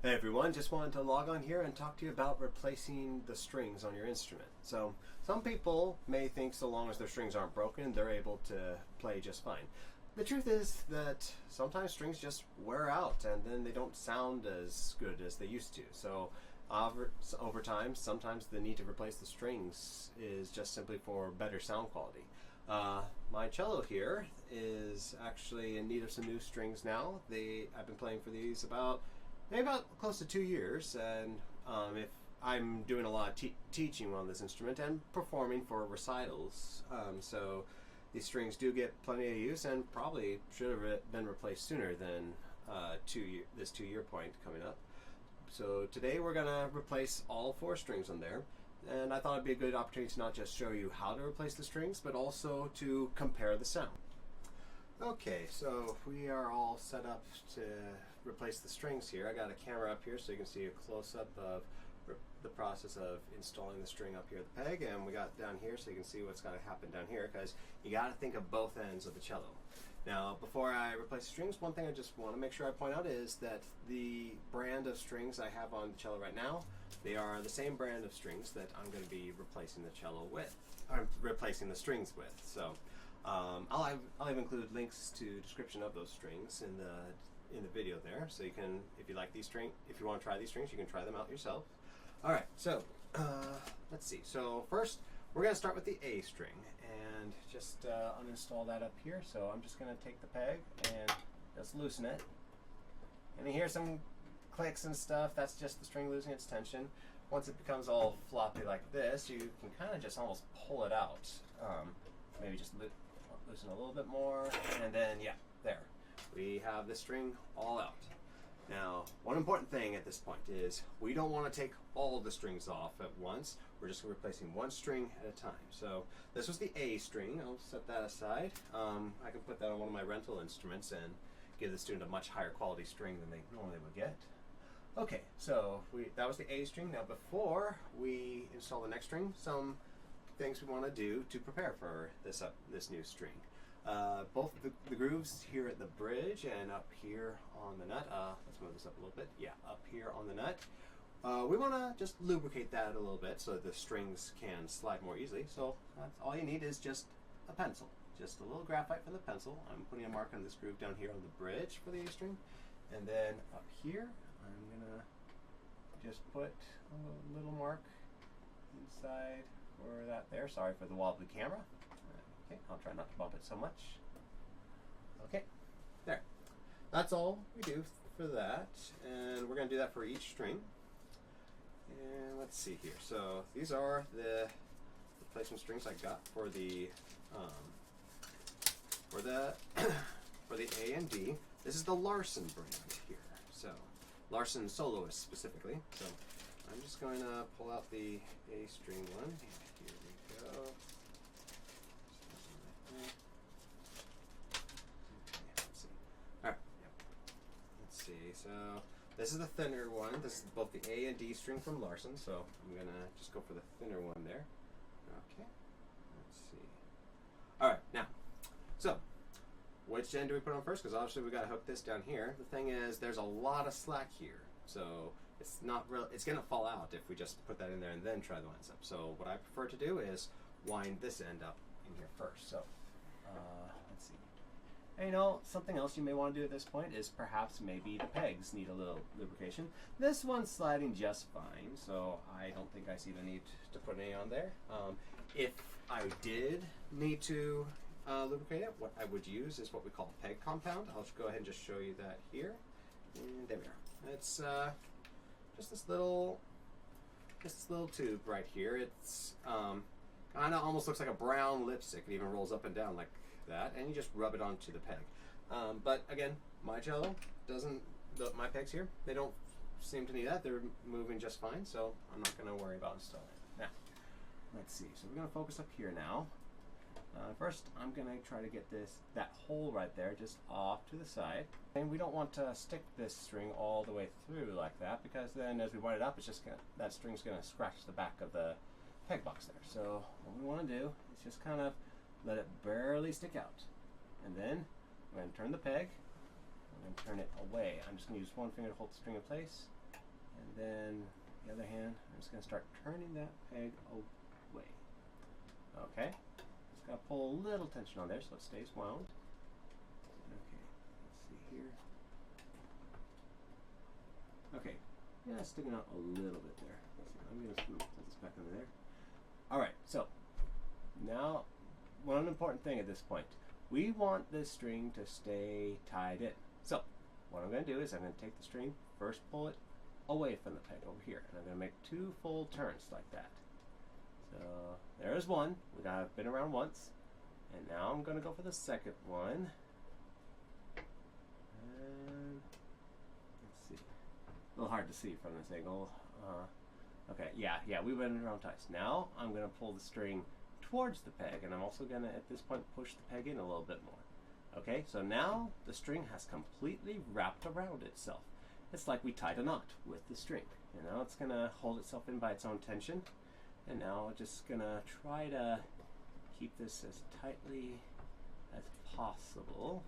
Hey everyone, just wanted to log on here and talk to you about replacing the strings on your instrument. So some people may think so long as their strings aren't broken, they're able to play just fine. The truth is that sometimes strings just wear out and then they don't sound as good as they used to. So over time, sometimes the need to replace the strings is just simply for better sound quality. My cello here is actually in need of some new strings now. I've been playing for these maybe about close to 2 years, and if I'm doing a lot of teaching on this instrument and performing for recitals, so these strings do get plenty of use and probably should have been replaced sooner than this 2 year point coming up. So today we're gonna replace all 4 strings on there, and I thought it'd be a good opportunity to not just show you how to replace the strings, but also to compare the sound. Okay, so we are all set up to replace the strings here. I got a camera up here so you can see a close-up of the process of installing the string up here at the peg, and we got down here so you can see what's got to happen down here, because you got to think of both ends of the cello. Now, before I replace the strings, one thing I just want to make sure I point out is that the brand of strings I have on the cello right now, they are the same brand of strings that I'm going to be replacing the cello with, or replacing the strings with. So I'll even include links to description of those strings in the video there, so you can, if you like these strings, if you want to try these strings, you can try them out yourself. All right, so let's see. So first, we're going to start with the A string and just uninstall that up here. So I'm just going to take the peg and just loosen it. And you hear some clicks and stuff. That's just the string losing its tension. Once it becomes all floppy like this, you can kind of just almost pull it out. Maybe just loosen a little bit more, and then yeah, there. We have the string all out. Now, one important thing at this point is we don't want to take all the strings off at once. We're just replacing one string at a time. So this was the A string. I'll set that aside. I can put that on one of my rental instruments and give the student a much higher quality string than they normally would get. Okay, so that was the A string. Now before we install the next string, some things we want to do to prepare for this new string. Both the grooves here at the bridge and up here on the nut, let's move this up a little bit, yeah, up here on the nut, we want to just lubricate that a little bit so that the strings can slide more easily. So that's all you need is just a pencil, just a little graphite for the pencil. I'm putting a mark on this groove down here on the bridge for the A string, and then up here I'm going to just put a little mark inside for that there. Sorry for the wobbly camera. Okay, I'll try not to bump it so much. Okay, there. That's all we do for that, and we're going to do that for each string. And let's see here. So these are the replacement strings I got for the for the A and D. This is the Larsen brand here. So Larsen soloist specifically. So I'm just going to pull out the A string one. Here we go. So this is the thinner one. This is both the A and D string from Larsen, so I'm going to just go for the thinner one there. Okay, let's see. All right, now, so which end do we put on first? Because obviously we got to hook this down here. The thing is, there's a lot of slack here, so it's not real. It's going to fall out if we just put that in there and then try the lines up. So what I prefer to do is wind this end up in here first. So let's see. And you know, something else you may want to do at this point is perhaps maybe the pegs need a little lubrication. This one's sliding just fine, so I don't think I see the need to put any on there. If I did need to lubricate it, what I would use is what we call peg compound. I'll just go ahead and just show you that here. And there we are. It's just this little tube right here. It's kind of almost looks like a brown lipstick. It even rolls up and down like that, and you just rub it onto the peg. But again, my cello doesn't, my pegs here, they don't seem to need that. They're moving just fine, so I'm not going to worry about installing it. Now, let's see. So we're going to focus up here now. First, I'm going to try to get that hole right there just off to the side. And we don't want to stick this string all the way through like that, because then as we wind it up, it's just that string's going to scratch the back of the peg box there. So what we want to do is just kind of let it barely stick out. And then I'm going to turn the peg. I'm going to turn it away. I'm just going to use one finger to hold the string in place. And then the other hand, I'm just going to start turning that peg away. Okay, just got to pull a little tension on there so it stays wound. Okay, let's see here. Okay, yeah, it's sticking out a little bit there. Let's see, I'm going to put this back under there. Alright, so now one important thing at this point. We want this string to stay tied in. So what I'm going to do is I'm going to take the string, first pull it away from the peg over here, and I'm going to make 2 full turns like that. So there's one. We got it been around once, and now I'm going to go for the second one. And let's see, a little hard to see from this angle. Okay, yeah, we went around twice. Now I'm going to pull the string towards the peg, and I'm also going to, at this point, push the peg in a little bit more. Okay, so now the string has completely wrapped around itself. It's like we tied a knot with the string. You know, it's going to hold itself in by its own tension. And now I'm just going to try to keep this as tightly as possible,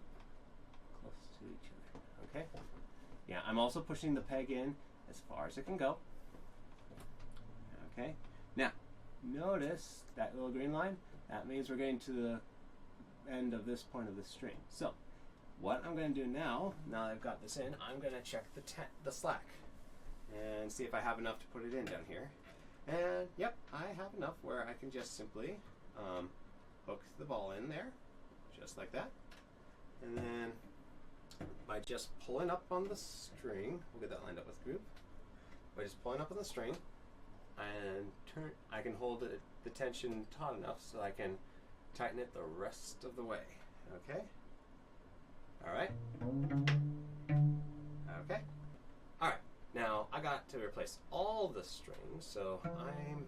close to each other. Okay? Yeah, I'm also pushing the peg in as far as it can go. Okay? Now, notice that little green line? That means we're getting to the end of this point of the string. So, what I'm going to do now that I've got this in, I'm going to check the slack and see if I have enough to put it in down here. And yep, I have enough where I can just simply hook the ball in there, just like that. And then by just pulling up on the string, we'll get that lined up with groove. By just pulling up on the string and I can hold it, the tension taut enough so I can tighten it the rest of the way. Okay? Alright? Okay? Alright, now I got to replace all the strings, so I'm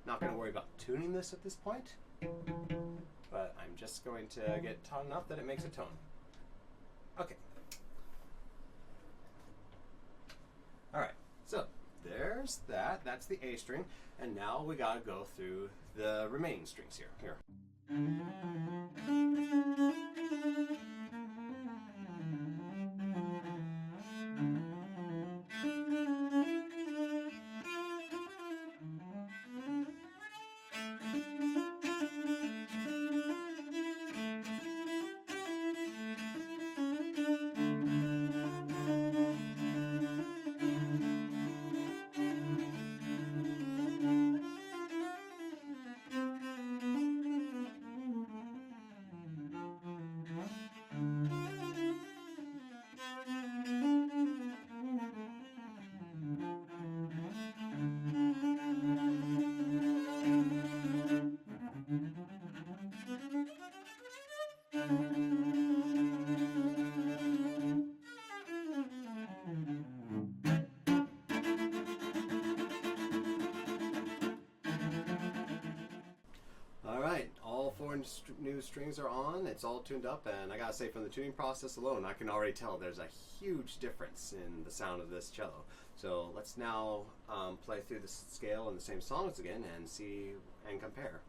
not going to worry about tuning this at this point, but I'm just going to get taut enough that it makes a tone. Okay. Alright, so there's that. That's the A string, and now we got to go through the remaining strings here. Alright, all 4 new strings are on, it's all tuned up, and I gotta say from the tuning process alone, I can already tell there's a huge difference in the sound of this cello. So let's now play through the scale and the same songs again and see and compare.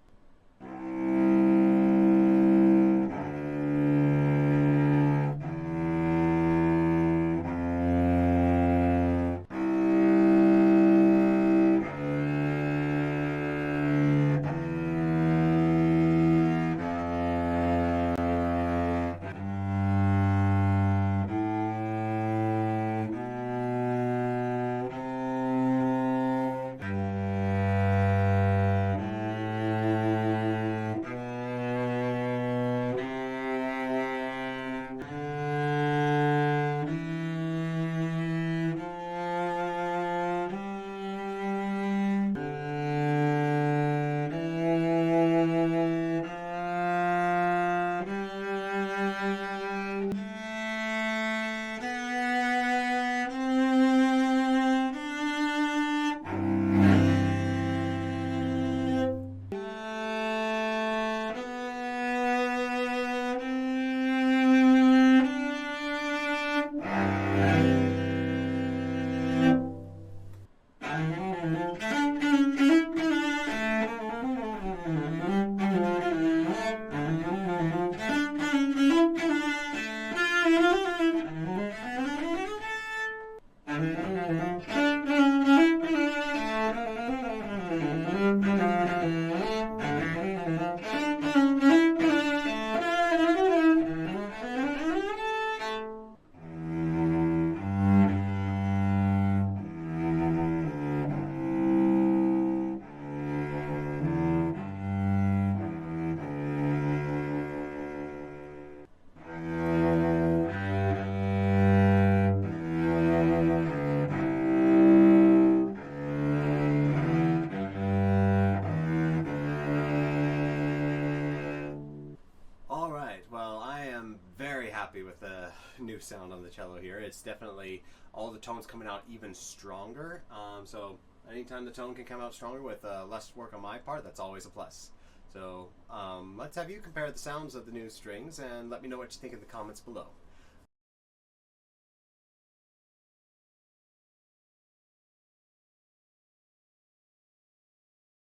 sound on the cello here. It's definitely all the tones coming out even stronger. So anytime the tone can come out stronger with less work on my part, that's always a plus. So let's have you compare the sounds of the new strings and let me know what you think in the comments below.